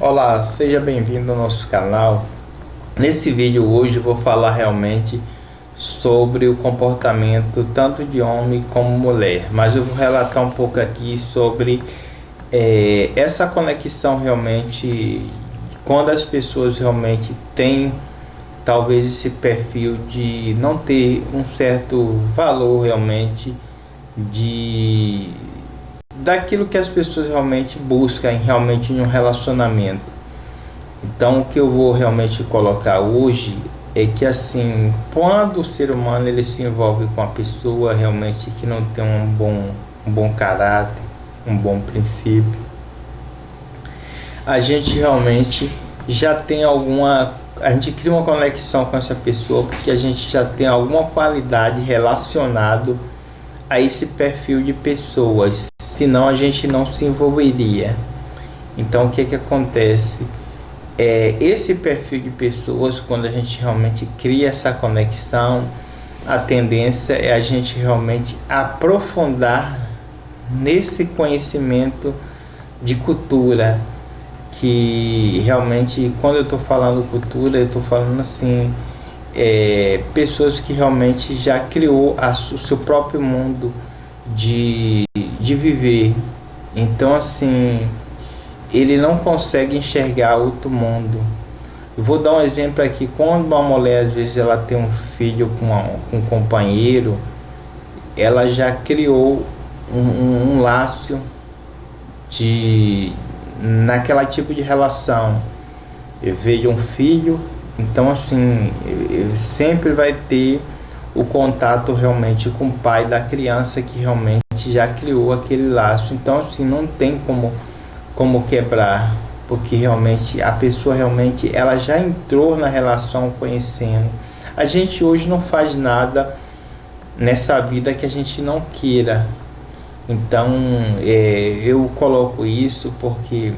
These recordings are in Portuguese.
Olá, seja bem-vindo ao nosso canal. Nesse vídeo hoje eu vou falar realmente sobre o comportamento tanto de homem como mulher, mas eu vou relatar um pouco aqui sobre essa conexão realmente quando as pessoas realmente têm talvez esse perfil de não ter um certo valor realmente de daquilo que as pessoas realmente buscam realmente em um relacionamento. Então o que eu vou realmente colocar hoje é que assim, quando o ser humano ele se envolve com a pessoa realmente que não tem um bom caráter, um bom princípio, a gente realmente já tem a gente cria uma conexão com essa pessoa porque a gente já tem alguma qualidade relacionado a esse perfil de pessoas, senão a gente não se envolveria. Então o que que acontece? Esse perfil de pessoas, quando a gente realmente cria essa conexão, a tendência é a gente realmente aprofundar nesse conhecimento de cultura, que realmente, quando eu estou falando cultura, eu estou falando assim, pessoas que realmente já criou o seu próprio mundo de viver. Então assim, ele não consegue enxergar outro mundo. Eu vou dar um exemplo aqui. Quando uma mulher às vezes ela tem um filho com um companheiro, ela já criou um laço naquela tipo de relação. Eu vejo um filho, então assim, sempre vai ter o contato realmente com o pai da criança que realmente já criou aquele laço. Então assim, não tem como quebrar, porque realmente a pessoa realmente ela já entrou na relação conhecendo. A gente hoje não faz nada nessa vida que a gente não queira. Então eu coloco isso porque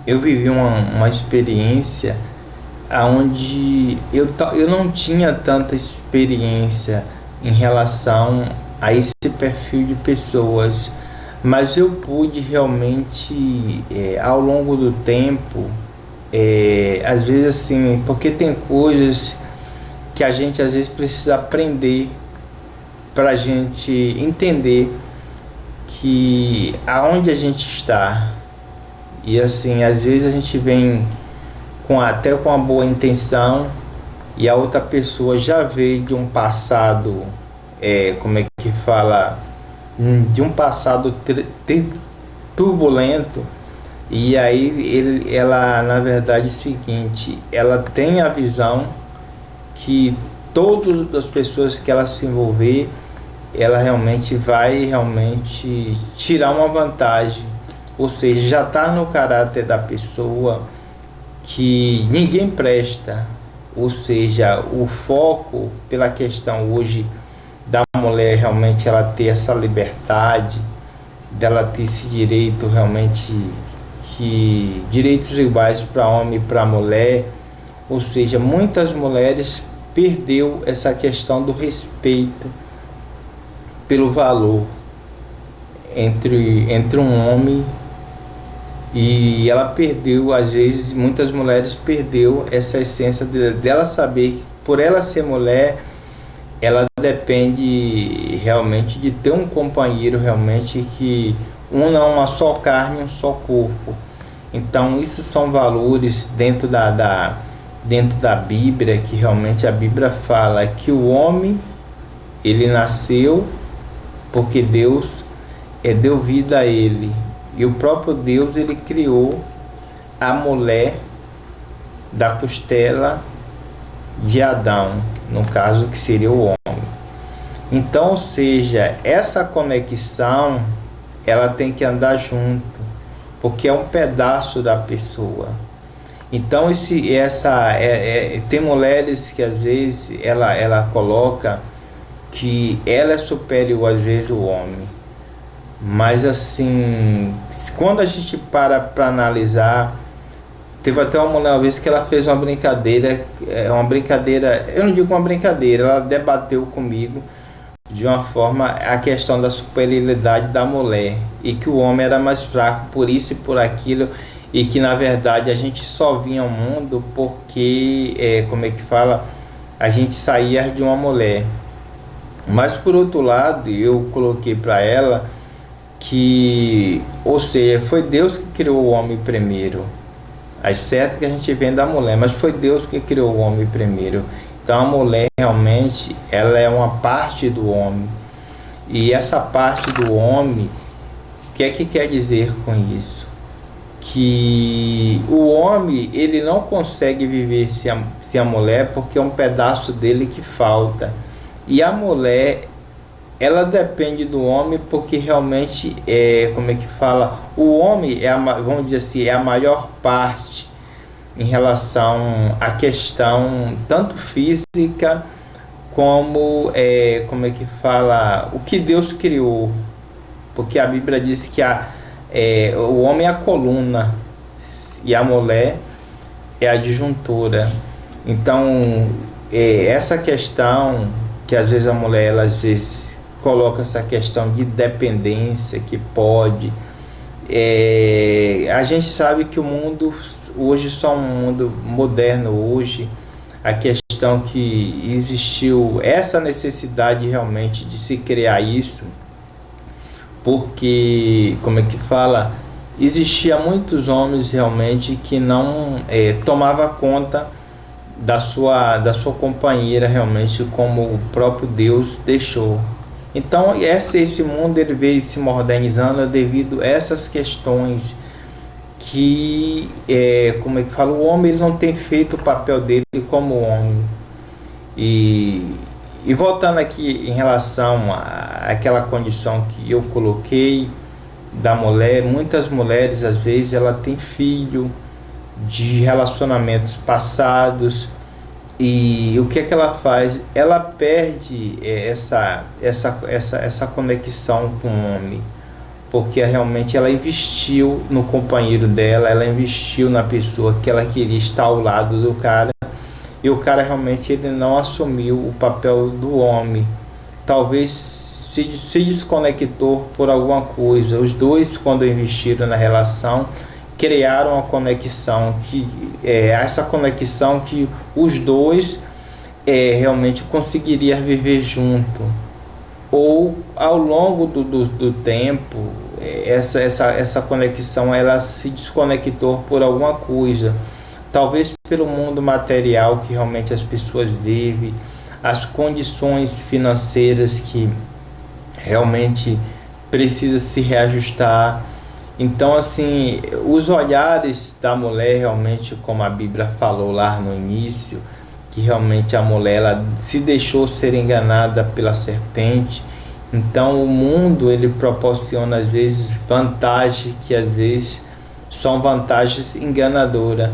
eu vivi uma experiência onde eu não tinha tanta experiência em relação a esse perfil de pessoas, mas eu pude realmente ao longo do tempo, às vezes assim, porque tem coisas que a gente às vezes precisa aprender para a gente entender que aonde a gente está. E assim, às vezes a gente vem até com uma boa intenção e a outra pessoa já veio de um passado, como é que fala, de um passado turbulento, e aí ela na verdade é o seguinte, ela tem a visão que todas as pessoas que ela se envolver, ela realmente vai realmente tirar uma vantagem, ou seja, já está no caráter da pessoa que ninguém presta, ou seja, o foco pela questão hoje da mulher realmente ela ter essa liberdade, dela ter esse direito realmente, que direitos iguais para homem e para mulher, ou seja, muitas mulheres perdeu essa questão do respeito pelo valor entre um homem, e ela perdeu, às vezes muitas mulheres perdeu essa essência dela saber que por ela ser mulher ela depende realmente de ter um companheiro realmente que una uma só carne, um só corpo. Então isso são valores dentro da Bíblia, que realmente a Bíblia fala que o homem ele nasceu porque Deus deu vida a ele, e o próprio Deus ele criou a mulher da costela de Adão, no caso que seria o homem. Então, ou seja, essa conexão ela tem que andar junto, porque é um pedaço da pessoa. Então tem mulheres que às vezes ela coloca que ela é superior às vezes ao homem, mas assim, quando a gente para analisar, teve até uma mulher uma vez que ela fez uma brincadeira, eu não digo uma brincadeira, ela debateu comigo de uma forma a questão da superioridade da mulher e que o homem era mais fraco por isso e por aquilo, e que na verdade a gente só vinha ao mundo porque, como é que fala, a gente saía de uma mulher. Mas por outro lado, eu coloquei para ela que, ou seja, foi Deus que criou o homem primeiro. É certo que a gente vem da mulher, mas foi Deus que criou o homem primeiro. Então a mulher realmente, ela é uma parte do homem. E essa parte do homem, o que é que quer dizer com isso? Que o homem, ele não consegue viver sem a mulher, porque é um pedaço dele que falta. E a mulher, ela depende do homem, porque realmente como é que fala, o homem vamos dizer assim, é a maior parte em relação à questão tanto física como como é que fala, o que Deus criou, porque a Bíblia diz que o homem é a coluna e a mulher é a adjuntora. Então essa questão que às vezes a mulher, ela às vezes coloca essa questão de dependência que pode, a gente sabe que o mundo hoje, só um mundo moderno hoje, a questão que existiu essa necessidade realmente de se criar isso, porque, como é que fala, existia muitos homens realmente que não tomava conta da sua companheira realmente, como o próprio Deus deixou. Então esse mundo, ele veio se modernizando devido a essas questões que, como é que fala, o homem, ele não tem feito o papel dele como homem. E voltando aqui em relação àquela condição que eu coloquei da mulher, muitas mulheres às vezes ela tem filho de relacionamentos passados, e o que é que ela faz? Ela perde essa conexão com o homem, porque realmente ela investiu no companheiro dela, ela investiu na pessoa que ela queria estar ao lado do cara, e o cara realmente, ele não assumiu o papel do homem, talvez se desconectou por alguma coisa. Os dois, quando investiram na relação, criaram uma conexão, que essa conexão que os dois realmente conseguiriam viver junto, ou ao longo do tempo, essa conexão, ela se desconectou por alguma coisa, talvez pelo mundo material que realmente as pessoas vivem, as condições financeiras que realmente precisa se reajustar. Então, assim, os olhares da mulher realmente, como a Bíblia falou lá no início, que realmente a mulher, ela se deixou ser enganada pela serpente. Então o mundo, ele proporciona às vezes vantagens que às vezes são vantagens enganadoras.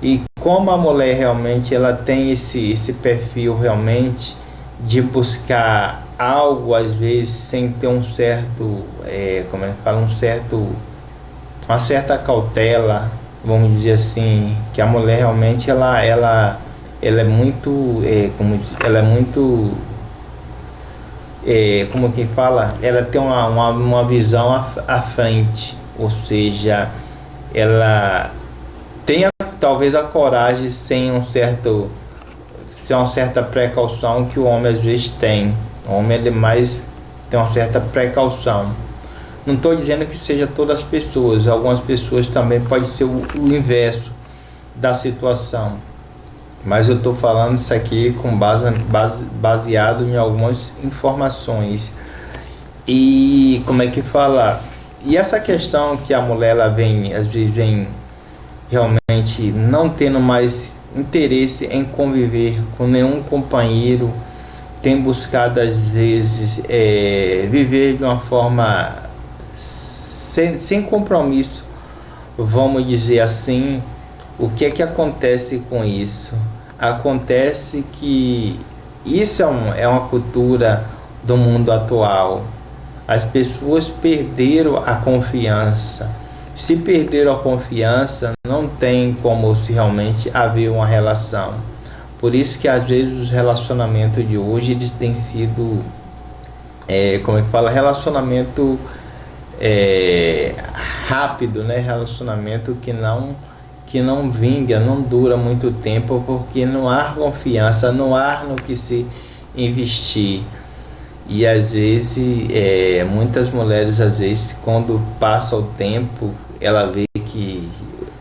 E como a mulher realmente, ela tem esse perfil realmente de buscar algo às vezes sem ter um certo, como é que fala, uma certa cautela, vamos dizer assim, que a mulher realmente ela é muito, ela é muito, como que fala, ela tem uma visão à frente, ou seja, ela tem talvez a coragem sem uma certa precaução que o homem às vezes tem. O homem, ele mais tem uma certa precaução. Não estou dizendo que seja todas as pessoas, algumas pessoas também pode ser o inverso da situação, mas eu estou falando isso aqui com baseado em algumas informações. E como é que fala? E essa questão que a mulher, ela vem, às vezes vem realmente não tendo mais interesse em conviver com nenhum companheiro, tem buscado às vezes viver de uma forma sem compromisso, vamos dizer assim. O que é que acontece com isso? Acontece que isso é uma cultura do mundo atual. As pessoas perderam a confiança. Se perderam a confiança, não tem como se realmente haver uma relação. Por isso que às vezes os relacionamentos de hoje, eles têm sido, como é que fala, relacionamento é, rápido, né? Relacionamento que não vinga, não dura muito tempo, porque não há confiança, não há no que se investir. E às vezes, muitas mulheres, às vezes, quando passa o tempo, ela vê que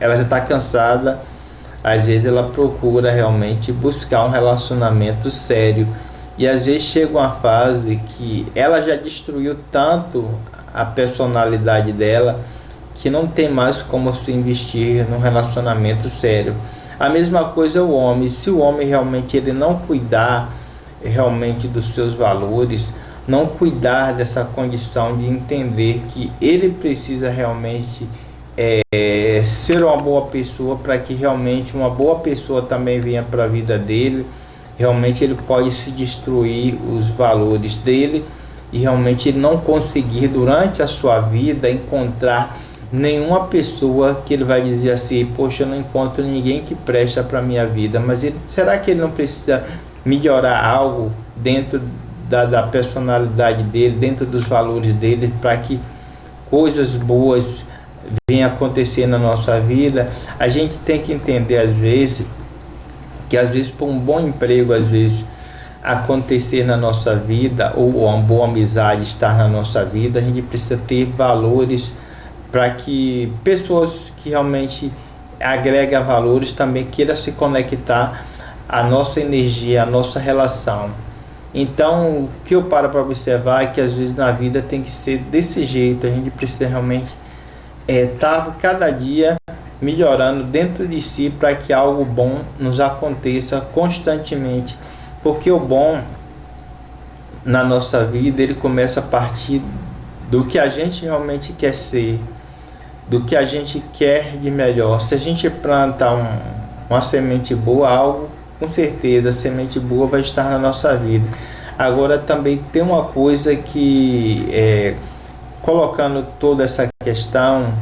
ela já está cansada, às vezes ela procura realmente buscar um relacionamento sério. E às vezes chega uma fase que ela já destruiu tanto a personalidade dela, que não tem mais como se investir num relacionamento sério. A mesma coisa é o homem. Se o homem realmente ele não cuidar realmente dos seus valores, não cuidar dessa condição de entender que ele precisa realmente ser uma boa pessoa, para que realmente uma boa pessoa também venha para a vida dele, realmente ele pode se destruir os valores dele e realmente ele não conseguir durante a sua vida encontrar nenhuma pessoa que ele vai dizer assim: poxa, eu não encontro ninguém que presta para minha vida. Mas será que ele não precisa melhorar algo dentro da personalidade dele, dentro dos valores dele, para que coisas boas venham acontecer na nossa vida? A gente tem que entender às vezes que às vezes por um bom emprego, às vezes acontecer na nossa vida, ou uma boa amizade estar na nossa vida, a gente precisa ter valores, para que pessoas que realmente agregam valores também queiram se conectar à nossa energia, à nossa relação. Então, o que eu paro para observar é que às vezes na vida tem que ser desse jeito. A gente precisa realmente estar cada dia melhorando dentro de si, para que algo bom nos aconteça constantemente. Porque o bom na nossa vida, ele começa a partir do que a gente realmente quer ser, do que a gente quer de melhor. Se a gente planta uma semente boa, algo, com certeza a semente boa vai estar na nossa vida. Agora também tem uma coisa que, colocando toda essa questão,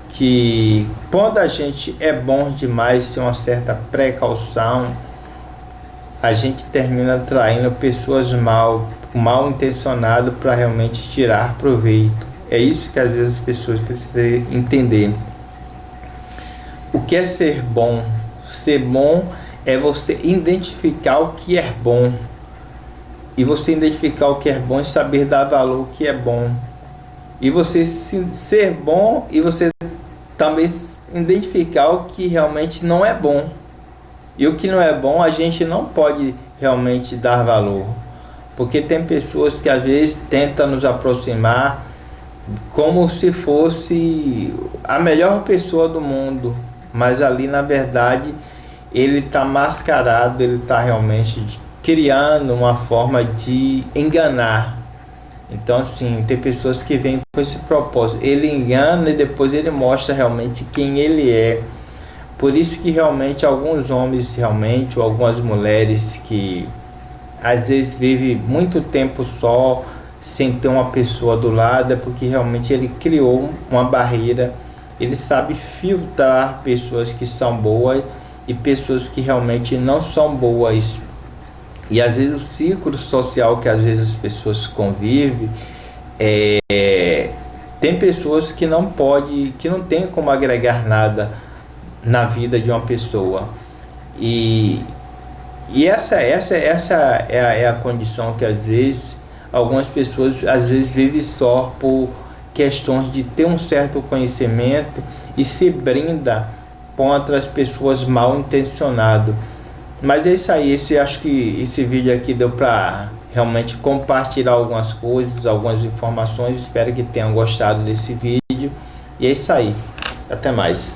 que quando a gente é bom demais, sem uma certa precaução, a gente termina atraindo pessoas mal intencionadas para realmente tirar proveito. É isso que às vezes as pessoas precisam entender. O que é ser bom? Ser bom é você identificar o que é bom. E você identificar o que é bom e saber dar valor ao que é bom. E você ser bom e você também identificar o que realmente não é bom. E o que não é bom a gente não pode realmente dar valor. Porque tem pessoas que às vezes tentam nos aproximar como se fosse a melhor pessoa do mundo, mas ali na verdade ele está mascarado, ele está realmente criando uma forma de enganar. Então assim, tem pessoas que vêm com esse propósito, ele engana e depois ele mostra realmente quem ele é. Por isso que realmente alguns homens realmente, ou algumas mulheres que às vezes vivem muito tempo só, sem ter uma pessoa do lado, é porque realmente ele criou uma barreira. Ele sabe filtrar pessoas que são boas e pessoas que realmente não são boas. E às vezes o círculo social que às vezes as pessoas convivem, tem pessoas que não tem como agregar nada na vida de uma pessoa. E essa é a condição que às vezes algumas pessoas às vezes vivem só por questões de ter um certo conhecimento e se brinda contra as pessoas mal intencionadas. Mas é isso aí, acho que esse vídeo aqui deu para realmente compartilhar algumas coisas, algumas informações. Espero que tenham gostado desse vídeo. E é isso aí, até mais.